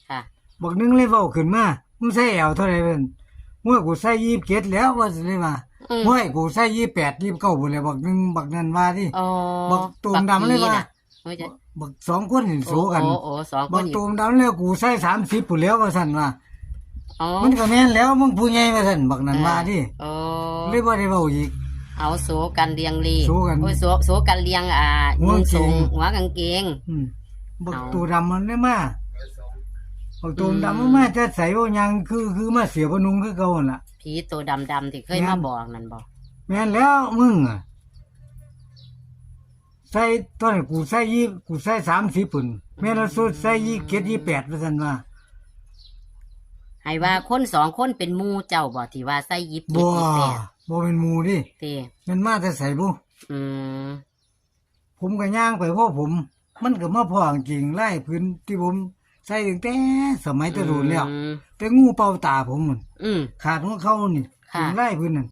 ค่ะบักนึงเลยเว้าขึ้นมามึงใส่แอวเท่าไหร่เพิ่นเมื่อกูใส่27แล้วว่าสิเลยว่าเมื่อกูใส่28 29พุ่นแหละบักนึงบักนั้นว่าติอ๋อบักตูมดำเลยว่า โอ้ยจะ บัก2คนนี่โซกัน โอ้สองค บั น ก อีก ตูมดำแล้วกูใส่30พุ่นแล้วว่าซั่นว่า อ๋อ มันก็แม่นแล้วมึงผู้ใหญ่ว่าซั่นบักนั้นว่าติ โอ้ เลยบ่ได้เว้าอีก เอาโซกันเลียงลี โซกัน โอ้ยโซกันเลียงหัว นุ่ง กางเกง ทรงหัวกางเกง บัก เอา ตูดำมันได้มาบักตูมดำมันมาจะใส่ว่ายังคือมาเสียบนุงคือเก่าหั่นล่ะ ผีตัวดำที่เคย แม่น มาบอกนั่นบอก แม่นแล้วมึงอะใส่ตอนนี้กูใส่กูใส่30ปุ่นแม่นแล้วสุดใส่27 28ว่าซั่นว่า ให้ว่าคนสองคนเป็นหมู่เจ้าบ่ที่ว่าใส่ยิบ บ่ แปด บ่เป็นหมู่ดิ เต้ มันมาแต่ใส่บ่ อืม ผมก็ย่างไปเพราะผม มันก็มาพ้อจริงไล่พื้นที่ผมใส่ตั้งแต่สมัยแตะโดนแล้ว อืม แต่งูเป่าตาผมมัน อืม ขาดของเขานี่ ค่ะ ถึงไล่พื้นนั่น